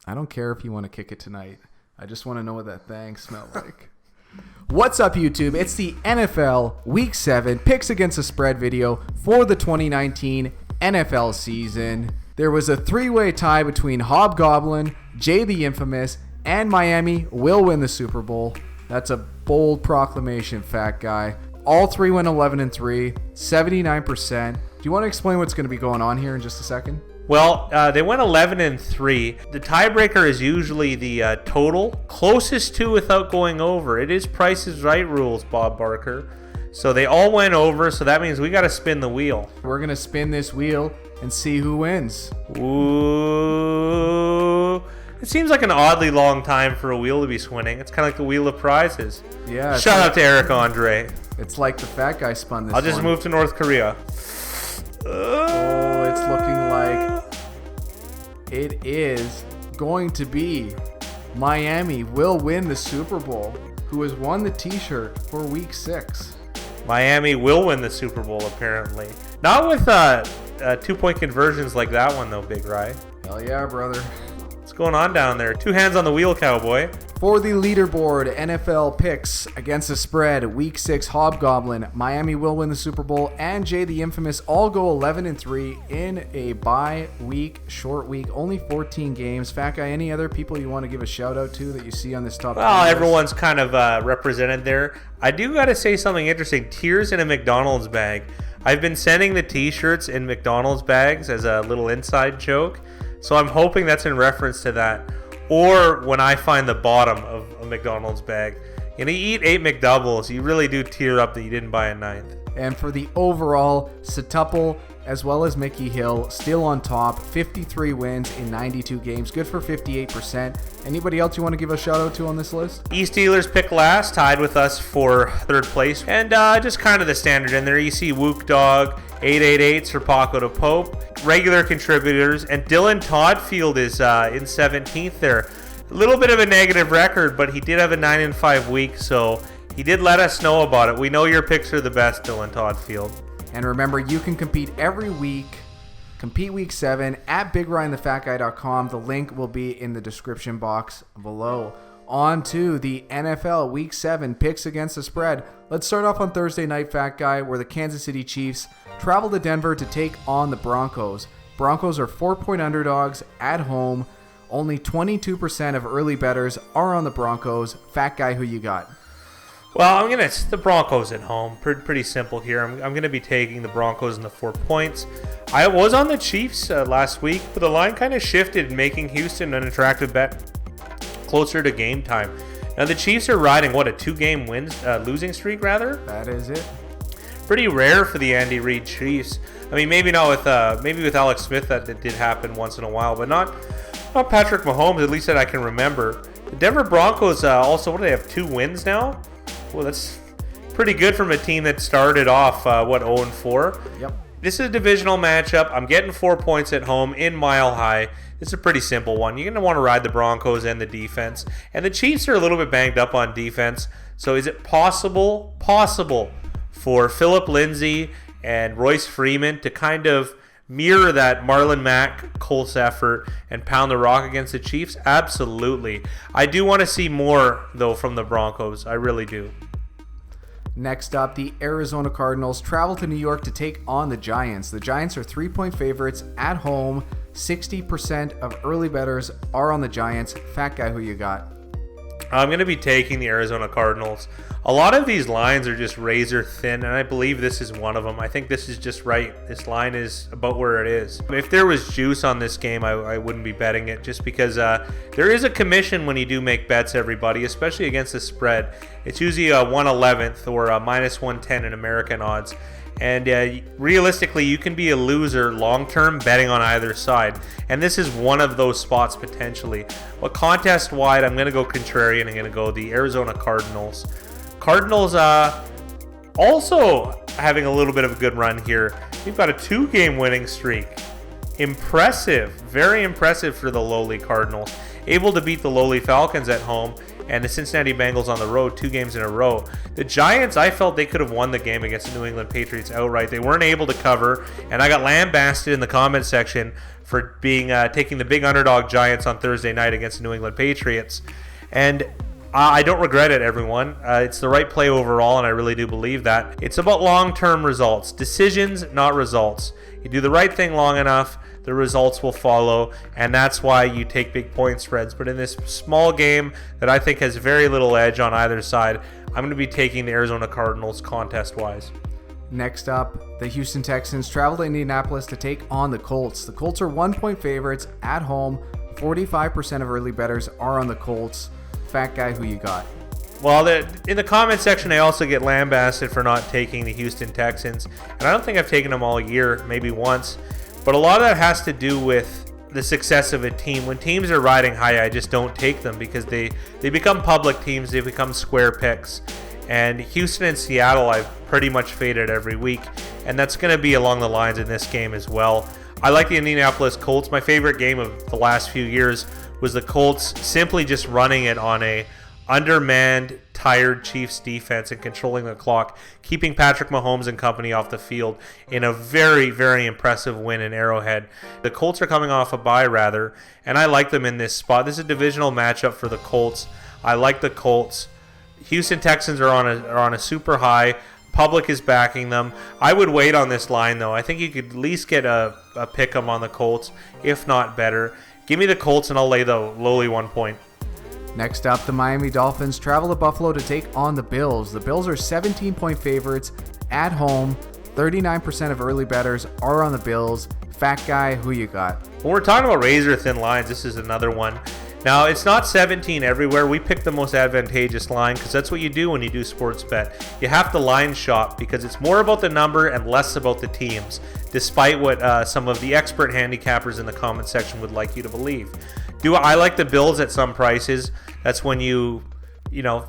I don't care if you want to kick it tonight. I just want to know what that thang smelled like. What's up, YouTube? It's the NFL Week 7 Picks Against the Spread video for the 2019 NFL season. There was a three-way tie between Hobgoblin, Jay the Infamous, and Miami will win the Super Bowl. That's a bold proclamation, fat guy. All three went 11-3, 79%. Do you want to explain what's going to be going on here in just a second? Well, they went 11-3. The tiebreaker is usually the total closest to without going over. It is Price is Right rules, Bob Barker. So they all went over, so that means we got to spin the wheel. We're going to spin this wheel and see who wins. Ooh. It seems like an oddly long time for a wheel to be spinning. It's kind of like the Wheel of Prizes. Yeah. Shout out to Eric Andre. It's like the fat guy spun this I'll just move to North Korea. Oh, it's looking like it is going to be Miami will win the Super Bowl, who has won the t-shirt for week 6. Miami will win the Super Bowl, apparently. Not with 2-point conversions like that one, though, Big Rye. Hell yeah, brother. What's going on down there? 2 hands on the wheel, cowboy. For the leaderboard, NFL picks against the spread, Week 6 Hobgoblin, Miami will win the Super Bowl, and Jay the Infamous all go 11-3 in a bye week, short week, only 14 games. Fat guy, any other people you want to give a shout out to that you see on this top? Well, everyone's kind of represented there. I do got to say something interesting. Tears in a McDonald's bag. I've been sending the t-shirts in McDonald's bags as a little inside joke, so I'm hoping that's in reference to that. Or when I find the bottom of a McDonald's bag. And you eat 8 McDoubles, you really do tear up that you didn't buy a 9th. And for the overall, Satuple as well as Mickey Hill still on top, 53 wins in 92 games, good for 58%. Anybody else you want to give a shout out to on this list? East Steelers picked last, tied with us for 3rd place. And just kind of the standard in there. You see Wook Dog, 888s for Paco to Pope, regular contributors, and Dylan Toddfield is in 17th there. A little bit of a negative record, but he did have a 9-5 week, so he did let us know about it. We know your picks are the best, Dylan Toddfield. And remember, you can compete every week. Compete Week 7 at BigRyanTheFatGuy.com. The link will be in the description box below. On to the NFL Week 7 picks against the spread. Let's start off on Thursday night, Fat Guy, where the Kansas City Chiefs travel to Denver to take on the Broncos. Broncos are 4-point underdogs at home. Only 22% of early bettors are on the Broncos. Fat Guy, who you got? Well, it's the Broncos at home. Pretty simple here. I'm going to be taking the Broncos in the 4 points. I was on the Chiefs last week, but the line kind of shifted, making Houston an attractive bet closer to game time. Now, the Chiefs are riding, a 2-game losing streak, rather? That is it. Pretty rare for the Andy Reid Chiefs. Maybe not with with Alex Smith that did happen once in a while, but not Patrick Mahomes, at least that I can remember. The Denver Broncos also, what do they have, 2 wins now? Well, that's pretty good from a team that started off, 0-4? Yep. This is a divisional matchup. I'm getting 4 points at home in Mile High. It's a pretty simple one. You're going to want to ride the Broncos and the defense. And the Chiefs are a little bit banged up on defense. So is it possible for Phillip Lindsay and Royce Freeman to kind of mirror that Marlon Mack Colts effort and pound the rock against the Chiefs? Absolutely. I do want to see more, though, from the Broncos. I really do. Next up, the Arizona Cardinals travel to New York to take on the Giants. The Giants are 3-point favorites at home. 60% of early bettors are on the Giants. Fat Guy, who you got? I'm going to be taking the Arizona Cardinals. A lot of these lines are just razor thin, and I believe this is one of them. I think this is just right. This line is about where it is. If there was juice on this game, I wouldn't be betting it, just because there is a commission when you do make bets, everybody, especially against the spread. It's usually a 1/11th or a -110 in American odds. And realistically, you can be a loser long-term betting on either side. And this is one of those spots potentially. But contest-wide, I'm going to go contrarian. I'm going to go the Arizona Cardinals. Cardinals also having a little bit of a good run here. We've got a 2-game winning streak. Impressive, very impressive for the lowly Cardinals. Able to beat the lowly Falcons at home and the Cincinnati Bengals on the road 2 games in a row. The Giants, I felt they could have won the game against the New England Patriots outright. They weren't able to cover, and I got lambasted in the comment section for being taking the big underdog Giants on Thursday night against the New England Patriots. And I don't regret it, everyone. It's the right play overall, and I really do believe that. It's about long-term results. Decisions, not results. You do the right thing long enough, the results will follow, and that's why you take big point spreads. But in this small game that I think has very little edge on either side, I'm going to be taking the Arizona Cardinals contest-wise. Next up, the Houston Texans travel to Indianapolis to take on the Colts. The Colts are 1-point favorites at home. 45% of early bettors are on the Colts. Fat guy, who you got? Well, in the comment section, I also get lambasted for not taking the Houston Texans. And I don't think I've taken them all year, maybe once. But a lot of that has to do with the success of a team. When teams are riding high, I just don't take them because they become public teams. They become square picks. And Houston and Seattle, I've pretty much faded every week. And that's going to be along the lines in this game as well. I like the Indianapolis Colts. My favorite game of the last few years was the Colts simply just running it on a undermanned, tired Chiefs defense and controlling the clock, keeping Patrick Mahomes and company off the field in a very, very impressive win in Arrowhead. The Colts are coming off a bye, rather, and I like them in this spot. This is a divisional matchup for the Colts. I like the Colts. Houston Texans are on a super high. Public is backing them. I would wait on this line, though. I think you could at least get a pick 'em on the Colts, if not better. Give me the Colts, and I'll lay the lowly 1 point. Next up, the Miami Dolphins travel to Buffalo to take on the Bills. The Bills are 17-point favorites at home. 39% of early bettors are on the Bills. Fat guy, who you got? When we're talking about razor-thin lines, this is another one. Now, it's not 17 everywhere. We pick the most advantageous line because that's what you do when you do sports bet. You have to line shop because it's more about the number and less about the teams, despite what some of the expert handicappers in the comment section would like you to believe. I like the Bills at some prices. That's when you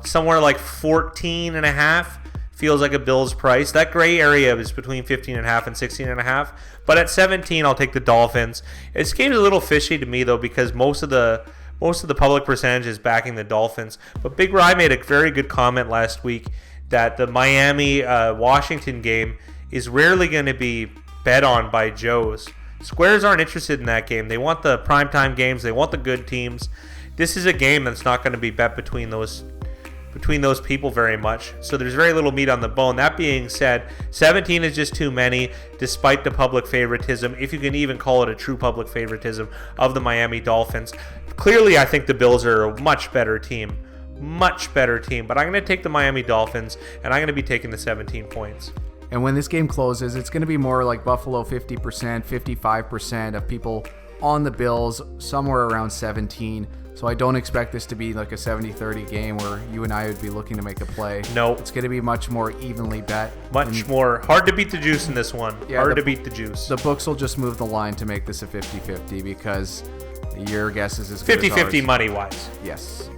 somewhere like 14.5 feels like a Bills price. That gray area is between 15.5 and 16.5. But at 17, I'll take the Dolphins. This game's a little fishy to me though because most of the public percentage is backing the Dolphins. But Big Rye made a very good comment last week that the Miami Washington game is rarely going to be bet on by Joes. Squares aren't interested in that game. They want the primetime games. They want the good teams. This is a game that's not going to be bet between those people very much. So there's very little meat on the bone. That being said, 17 is just too many, despite the public favoritism, if you can even call it a true public favoritism, of the Miami Dolphins. Clearly, I think the Bills are a much better team. But I'm going to take the Miami Dolphins, and I'm going to be taking the 17 points. And when this game closes, it's going to be more like Buffalo 50%, 55% of people on the Bills, somewhere around 17. So I don't expect this to be like a 70-30 game where you and I would be looking to make a play. No. It's going to be much more evenly bet. More. Hard to beat the juice in this one. Yeah, hard to beat the juice. The books will just move the line to make this a 50-50 because your guess is as good as ours. 50-50 money-wise. Yes.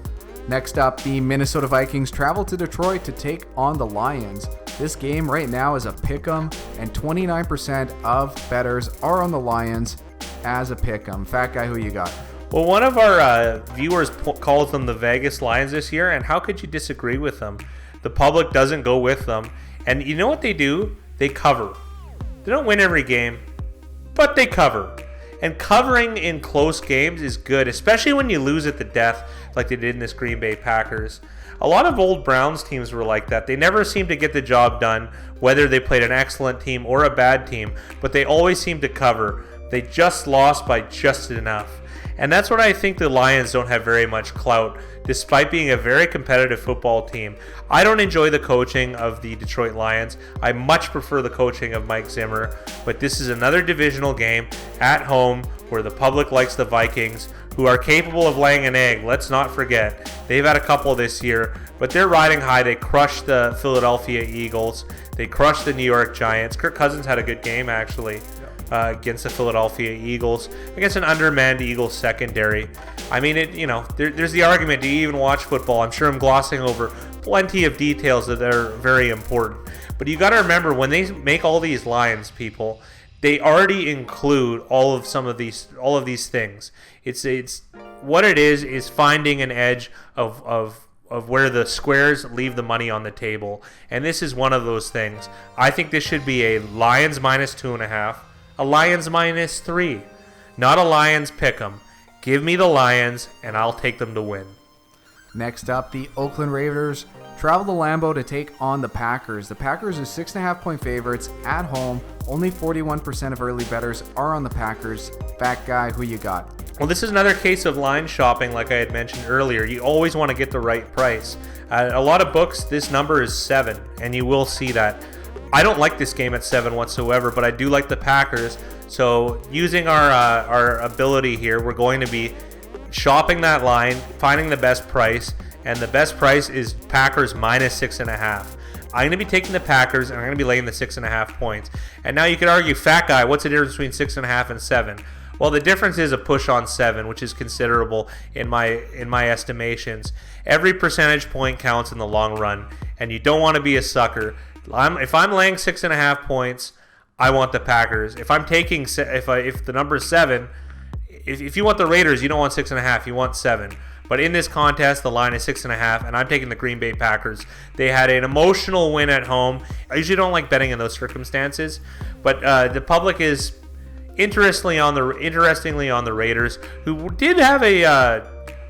Next up, the Minnesota Vikings travel to Detroit to take on the Lions. This game right now is a pick'em, and 29% of bettors are on the Lions as a pick'em. Fat guy, who you got? Well, one of our viewers calls them the Vegas Lions this year, and how could you disagree with them? The public doesn't go with them, and you know what they do? They cover. They don't win every game, but they cover. And covering in close games is good, especially when you lose at the death like they did in this Green Bay Packers. A lot of old Browns teams were like that. They never seemed to get the job done, whether they played an excellent team or a bad team, but they always seemed to cover. They just lost by just enough. And that's what I think the Lions don't have very much clout, despite being a very competitive football team. I don't enjoy the coaching of the Detroit Lions. I much prefer the coaching of Mike Zimmer, but this is another divisional game at home where the public likes the Vikings, who are capable of laying an egg. Let's not forget. They've had a couple this year, but they're riding high. They crushed the Philadelphia Eagles. They crushed the New York Giants. Kirk Cousins had a good game, actually, against the Philadelphia Eagles, against an undermanned Eagles secondary. I mean, there's the argument, do you even watch football? I'm sure I'm glossing over plenty of details that are very important. But you got to remember, when they make all these lines, people, they already include all of these things. It's what it is finding an edge of where the squares leave the money on the table, and this is one of those things. I think this should be a Lions -2.5, a Lions -3, not a Lions pick'em. Give me the Lions, and I'll take them to win. Next up, the Oakland Raiders travel to Lambeau to take on the Packers. The Packers are 6.5-point favorites at home. Only 41% of early bettors are on the Packers. Fat guy, who you got? Well, this is another case of line shopping, like I had mentioned earlier. You always want to get the right price. A lot of books, this number is 7, and you will see that. I don't like this game at 7 whatsoever, but I do like the Packers. So using our ability here, we're going to be shopping that line, finding the best price, and the best price is Packers -6.5. I'm going to be taking the Packers, and I'm going to be laying the 6.5 points. And now you could argue, fat guy, what's the difference between 6.5 and 7? Well, the difference is a push on 7, which is considerable in my estimations. Every percentage point counts in the long run, and you don't want to be a sucker. If I'm laying 6.5 points, I want the Packers. If I'm taking, if the number is 7, if you want the Raiders, you don't want 6.5, you want 7. But in this contest, the line is 6.5, and I'm taking the Green Bay Packers. They had an emotional win at home. I usually don't like betting in those circumstances, but the public is interestingly on the Raiders, who did have a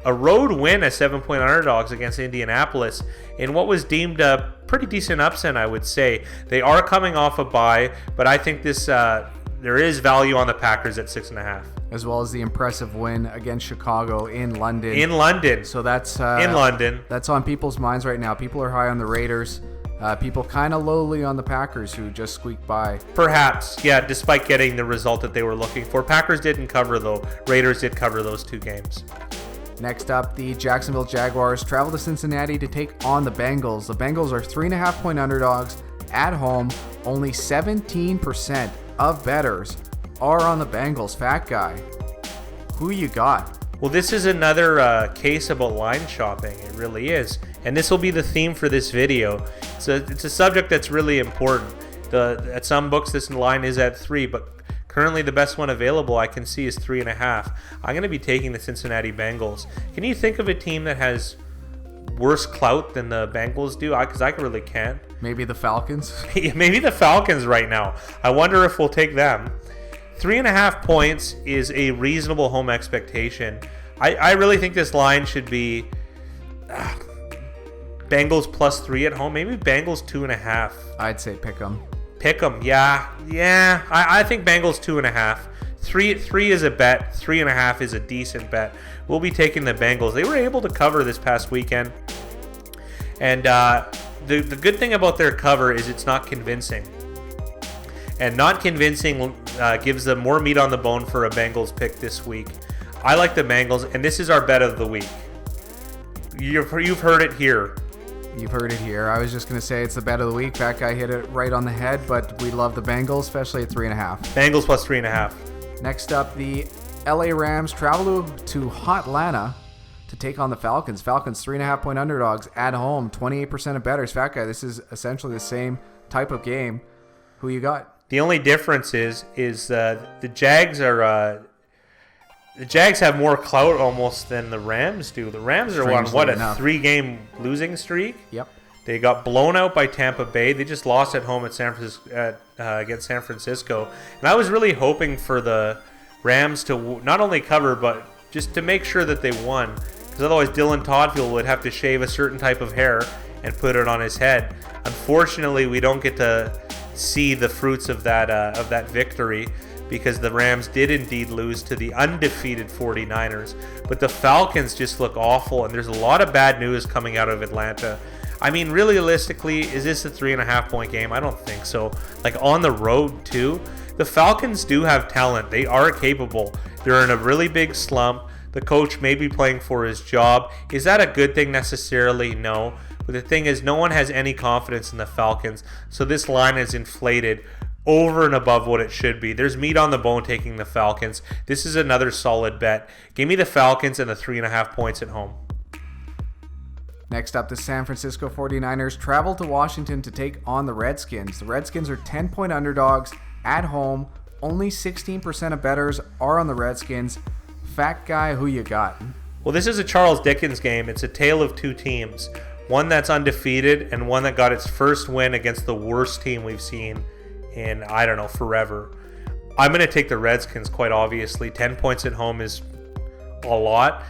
road win as 7-point underdogs against Indianapolis in what was deemed a pretty decent upset, I would say. They are coming off a bye, but I think this there is value on the Packers at 6.5. As well as the impressive win against Chicago in London. In London. So that's in London. That's on people's minds right now. People are high on the Raiders. People kind of lowly on the Packers, who just squeaked by. Perhaps, yeah, despite getting the result that they were looking for. Packers didn't cover, though. Raiders did cover those 2 games. Next up, the Jacksonville Jaguars travel to Cincinnati to take on the Bengals. The Bengals are 3.5-point underdogs at home. Only 17% of bettors are on the Bengals. Fat guy, who you got? Well, this is another case about line shopping. It really is. And this will be the theme for this video. It's a subject that's really important. At some books, this line is at 3, but currently the best one available I can see is 3.5. I'm going to be taking the Cincinnati Bengals. Can you think of a team that has worse clout than the Bengals do? Because I really can't. Maybe the Falcons? Maybe the Falcons right now. I wonder if we'll take them. 3.5 points is a reasonable home expectation. I really think this line should be Bengals +3 at home. Maybe Bengals 2.5. I'd say pick 'em. Pick 'em, yeah. I think Bengals 2.5. 3 is a bet. 3.5 is a decent bet. We'll be taking the Bengals. They were able to cover this past weekend, and the good thing about their cover is it's not convincing. And not convincing gives them more meat on the bone for a Bengals pick this week. I like the Bengals, and this is our bet of the week. You've heard it here. You've heard it here. I was just going to say it's the bet of the week. That guy hit it right on the head, but we love the Bengals, especially at 3.5. Bengals +3.5. Next up, the LA Rams travel to Hotlanta to take on the Falcons. Falcons 3.5-point underdogs at home. 28% of bettors. Fat guy, this is essentially the same type of game. Who you got? The only difference is the Jags are the Jags have more clout almost than the Rams do. The Rams are on what, a 3-game losing streak? Yep. They got blown out by Tampa Bay. They just lost at home at against San Francisco. And I was really hoping for the Rams to not only cover, but just to make sure that they won. Because otherwise Dylan Todfield would have to shave a certain type of hair and put it on his head. Unfortunately, we don't get to see the fruits of that victory, because the Rams did indeed lose to the undefeated 49ers. But the Falcons just look awful, and there's a lot of bad news coming out of Atlanta. I mean, realistically, is this a 3.5-point game? I don't think so. Like, on the road, too. The Falcons do have talent. They are capable. They're in a really big slump. The coach may be playing for his job. Is that a good thing necessarily? No. But the thing is, no one has any confidence in the Falcons, so this line is inflated over and above what it should be. There's meat on the bone taking the Falcons. This is another solid bet. Give me the Falcons and the 3.5 points at home. Next up, the San Francisco 49ers travel to Washington to take on the Redskins. The Redskins are 10-point underdogs at home, only 16% of bettors are on the Redskins. Fat guy, who you got? Well, this is a Charles Dickens game. It's a tale of two teams. One that's undefeated and one that got its first win against the worst team we've seen in, I don't know, forever. I'm going to take the Redskins, quite obviously. 10 points at home is a lot.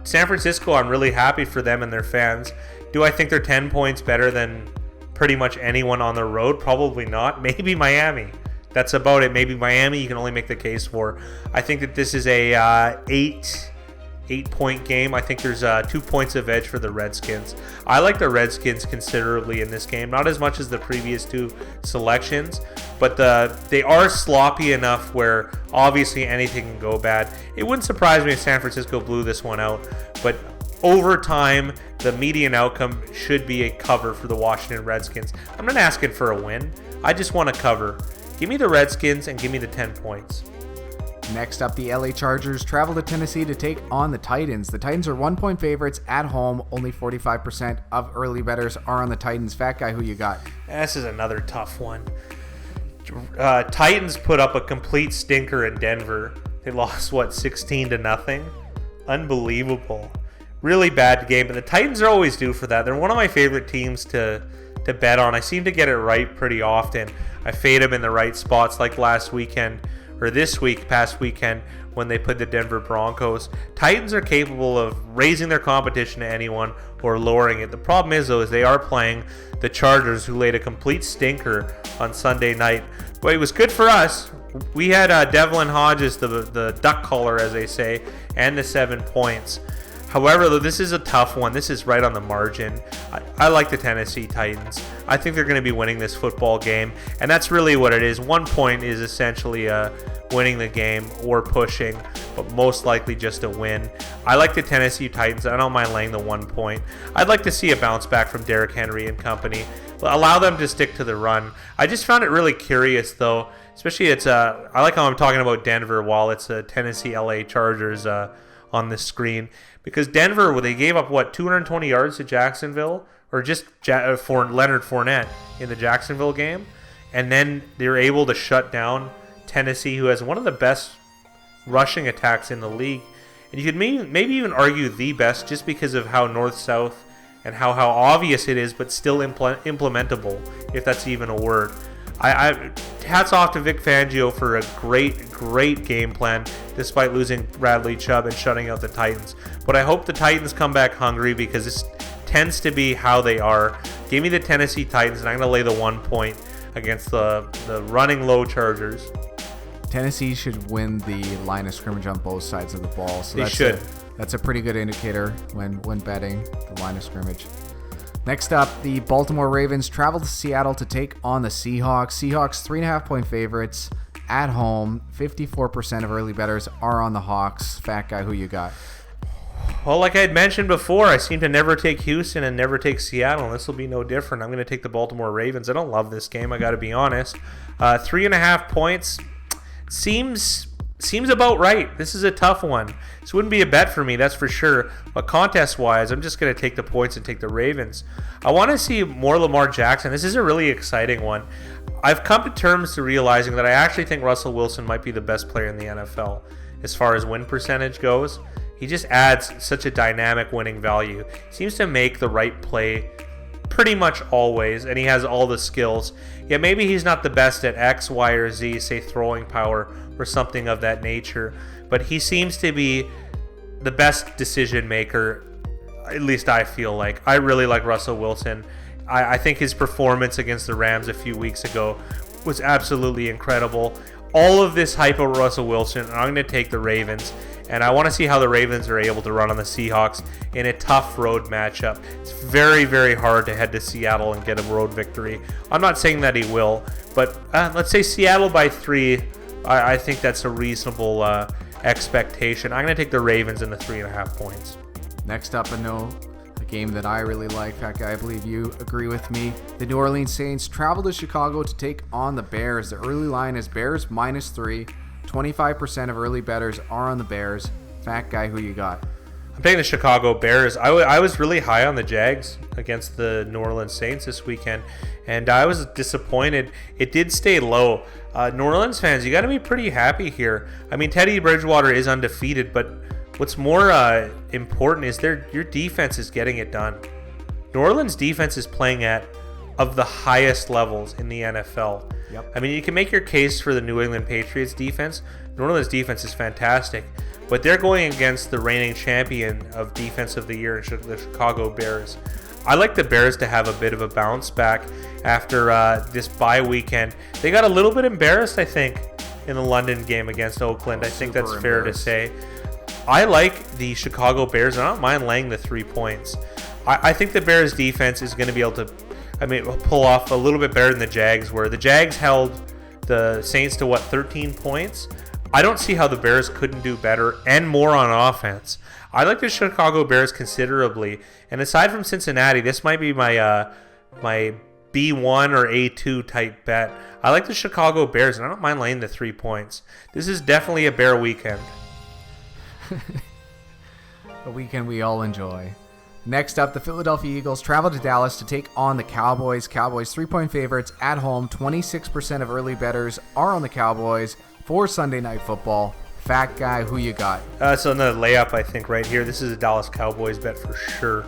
San Francisco, I'm really happy for them and their fans. Do I think they're 10 points better than pretty much anyone on the road? Probably not. Maybe Miami. That's about it. Maybe Miami you can only make the case for. I think that this is a 8-point game. I think there's 2 points of edge for the Redskins. I like the Redskins considerably in this game. Not as much as the previous two selections, but they are sloppy enough where obviously anything can go bad. It wouldn't surprise me if San Francisco blew this one out, but over time, the median outcome should be a cover for the Washington Redskins. I'm not asking for a win. I just want to cover. Give me the Redskins and give me the 10 points. Next up, the LA Chargers travel to Tennessee to take on the Titans. The Titans are 1-point favorites at home. Only 45% of early bettors are on the Titans. Fat guy, who you got? This is another tough one. Titans put up a complete stinker in Denver. They lost, 16-0? Unbelievable. Really bad game, but the Titans are always due for that. They're one of my favorite teams to bet on. I seem to get it right pretty often. I fade them in the right spots, like last weekend, or past weekend, when they put the Denver Broncos. Titans are capable of raising their competition to anyone or lowering it. The problem is, though, is they are playing the Chargers, who laid a complete stinker on Sunday night. But it was good for us. We had Devlin Hodges, the duck caller, as they say, and the 7 points. However, though, this is a tough one. This is right on the margin. I like the Tennessee Titans. I think they're going to be winning this football game, and that's really what it is. 1 point is essentially winning the game or pushing, but most likely just a win. I like the Tennessee Titans. I don't mind laying the 1 point. I'd like to see a bounce back from Derrick Henry and company. Allow them to stick to the run. I just found it really curious, though, especially I like how I'm talking about Denver while it's a Tennessee LA Chargers on the screen. Because Denver, they gave up, 220 yards to Jacksonville? Or just for Leonard Fournette in the Jacksonville game. And then they were able to shut down Tennessee, who has one of the best rushing attacks in the league. And you could maybe even argue the best, just because of how north-south and how obvious it is, but still implementable, if that's even a word. Hats off to Vic Fangio for a great game plan, despite losing Bradley Chubb and shutting out the Titans. But I hope the Titans come back hungry, because this tends to be how they are. Give me the Tennessee Titans, and I'm going to lay the 1 point against the running low Chargers. Tennessee should win the line of scrimmage on both sides of the ball. So that's a pretty good indicator when betting the line of scrimmage. Next up, the Baltimore Ravens travel to Seattle to take on the Seahawks. Seahawks 3.5-point favorites at home. 54% of early bettors are on the Hawks. Fat guy, who you got? Well, like I had mentioned before, I seem to never take Houston and never take Seattle, and this will be no different. I'm going to take the Baltimore Ravens. I don't love this game, I got to be honest. 3.5 points seems about right. This is a tough one. This wouldn't be a bet for me, that's for sure. But contest-wise, I'm just going to take the points and take the Ravens. I want to see more Lamar Jackson. This is a really exciting one. I've come to terms to realizing that I actually think Russell Wilson might be the best player in the NFL as far as win percentage goes. He just adds such a dynamic winning value. He seems to make the right play pretty much always, and he has all the skills. Yeah, maybe he's not the best at X, Y, or Z, say throwing power or something of that nature, but he seems to be the best decision maker, at least I feel like. I really like Russell Wilson. I think his performance against the Rams a few weeks ago was absolutely incredible. All of this hype over Russell Wilson, and I'm going to take the Ravens. And I want to see how the Ravens are able to run on the Seahawks in a tough road matchup. It's very, very hard to head to Seattle and get a road victory. I'm not saying that he will, but let's say Seattle by 3. I think that's a reasonable expectation. I'm going to take the Ravens in the 3.5 points. Next up, a game that I really like. Fat guy, I believe you agree with me. The New Orleans Saints travel to Chicago to take on the Bears. The early line is Bears -3. 25% of early bettors are on the Bears. Fat guy, who you got? I'm taking the Chicago Bears. I was really high on the Jags against the New Orleans Saints this weekend, and I was disappointed. It did stay low. New Orleans fans, you got to be pretty happy here. I mean, Teddy Bridgewater is undefeated, but what's more important is your defense is getting it done. New Orleans defense is playing at of the highest levels in the NFL. Yep. I mean, you can make your case for the New England Patriots defense. New Orleans defense is fantastic, but they're going against the reigning champion of Defense of the Year, the Chicago Bears. I like the Bears to have a bit of a bounce back after this bye weekend. They got a little bit embarrassed, I think, in the London game against Oakland. I think that's fair to say. I like the Chicago Bears. I don't mind laying the 3 points. I think the Bears defense is going to be able to pull off a little bit better than the Jags were. The Jags held the Saints to, 13 points? I don't see how the Bears couldn't do better and more on offense. I like the Chicago Bears considerably. And aside from Cincinnati, this might be my my B1 or A2 type bet. I like the Chicago Bears, and I don't mind laying the 3 points. This is definitely a Bear weekend. A weekend we all enjoy. Next up, the Philadelphia Eagles travel to Dallas to take on the Cowboys. Cowboys 3-point favorites at home. 26% of early bettors are on the Cowboys for Sunday Night Football. Fat guy, who you got? So another layup, I think, right here. This is a Dallas Cowboys bet for sure.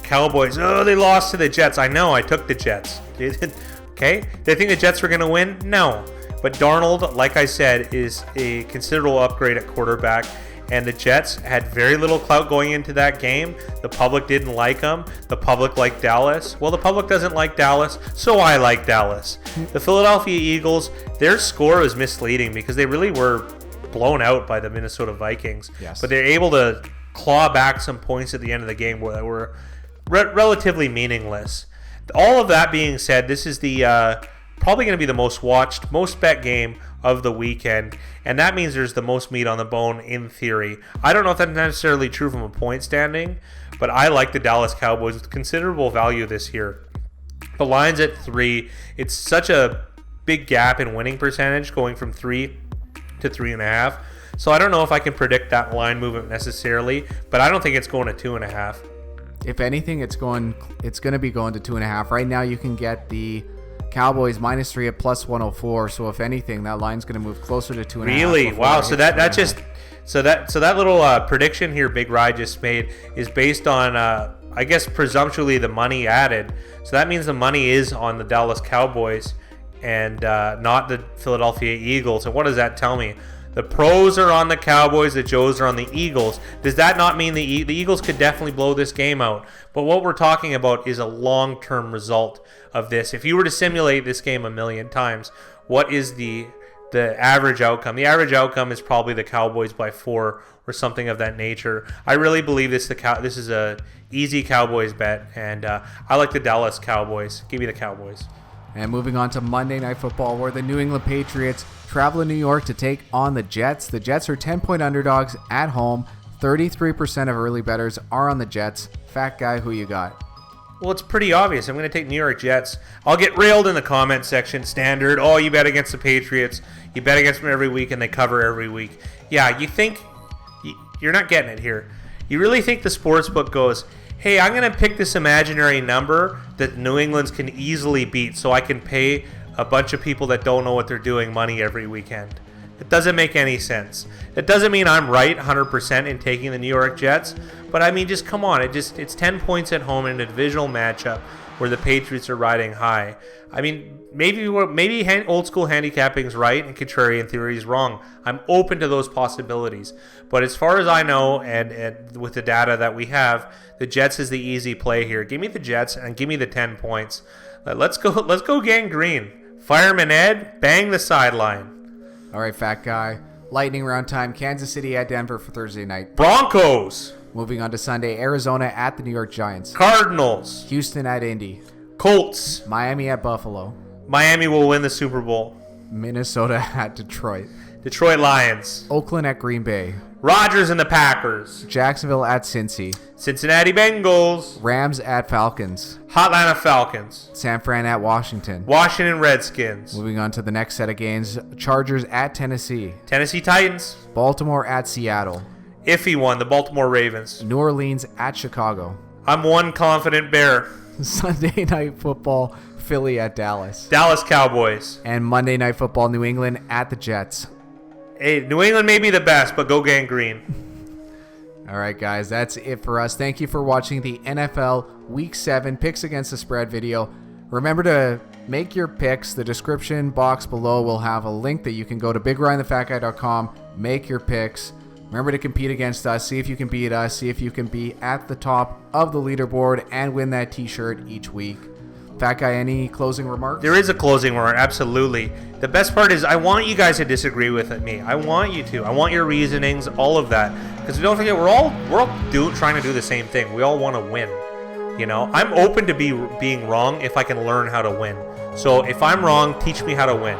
Cowboys, they lost to the Jets. I know, I took the Jets. Okay? Did they think the Jets were going to win? No. But Darnold, like I said, is a considerable upgrade at quarterback. And the Jets had very little clout going into that game. The public didn't like them. The public liked Dallas. Well, the public doesn't like Dallas, so I like Dallas. The Philadelphia Eagles, their score was misleading because they really were blown out by the Minnesota Vikings. Yes. But they're able to claw back some points at the end of the game that were relatively meaningless. All of that being said, this is the probably going to be the most watched, most bet game of the weekend, and that means there's the most meat on the bone in theory. I don't know if that's necessarily true from a point standing, but I like the Dallas Cowboys with considerable value this year. The line's at 3. It's such a big gap in winning percentage going from 3 to 3.5. So I don't know if I can predict that line movement necessarily, but I don't think it's going to 2.5. If anything, it's going to be going to 2.5. Right now you can get the Cowboys -3 at +104. So if anything, that line's going to move closer to 2.5. Really? Wow. So that little prediction here, Big Rye just made is based on I guess presumptually the money added. So that means the money is on the Dallas Cowboys and not the Philadelphia Eagles. And what does that tell me? The pros are on the Cowboys, the Joes are on the Eagles. Does that not mean the Eagles could definitely blow this game out? But what we're talking about is a long-term result of this. If you were to simulate this game a million times, what is the average outcome? The average outcome is probably the Cowboys by 4 or something of that nature. I really believe this is a easy Cowboys bet, and I like the Dallas Cowboys. Give me the Cowboys. And moving on to Monday Night Football, where the New England Patriots travel to New York to take on the Jets. The Jets are 10-point underdogs at home. 33% of early bettors are on the Jets. Fat guy, who you got? Well, it's pretty obvious. I'm going to take New York Jets. I'll get railed in the comment section. Standard. Oh, you bet against the Patriots. You bet against them every week, and they cover every week. Yeah, you think you're not getting it here. You really think the sportsbook goes, hey, I'm going to pick this imaginary number that New England's can easily beat so I can pay a bunch of people that don't know what they're doing money every weekend. It doesn't make any sense. It doesn't mean I'm right 100% in taking the New York Jets, but I mean, just come on. It's 10 points at home in a divisional matchup where the Patriots are riding high. I mean, maybe old school handicapping's right and contrarian theory is wrong. I'm open to those possibilities. But as far as I know, and with the data that we have, the Jets is the easy play here. Give me the Jets and give me the 10 points. Let's go gang green. Fireman Ed, bang the sideline. All right, fat guy. Lightning round time. Kansas City at Denver for Thursday night. Broncos. Moving on to Sunday, Arizona at the New York Giants. Cardinals. Houston at Indy. Colts. Miami at Buffalo. Miami will win the Super Bowl. Minnesota at Detroit. Detroit Lions. Oakland at Green Bay. Rodgers and the Packers. Jacksonville at Cincy. Cincinnati Bengals. Rams at Falcons. Atlanta Falcons. San Fran at Washington. Washington Redskins. Moving on to the next set of games, Chargers at Tennessee. Tennessee Titans. Baltimore at Seattle. Iffy one, the Baltimore Ravens. New Orleans at Chicago. I'm one confident Bear. Sunday Night Football, Philly at Dallas. Dallas Cowboys. And Monday Night Football, New England at the Jets. Hey, New England may be the best, but go gangrene. All right, guys, that's it for us. Thank you for watching the NFL Week 7 Picks Against the Spread video. Remember to make your picks. The description box below will have a link that you can go to BigRyanTheFatGuy.com, make your picks. Remember to compete against us. See if you can beat us. See if you can be at the top of the leaderboard and win that t-shirt each week. Fat Guy, any closing remarks? There is a closing remark, absolutely. The best part is I want you guys to disagree with me. I want you to. I want your reasonings, all of that. Because don't forget, we're all trying to do the same thing. We all want to win. You know, I'm open to being wrong if I can learn how to win. So if I'm wrong, teach me how to win.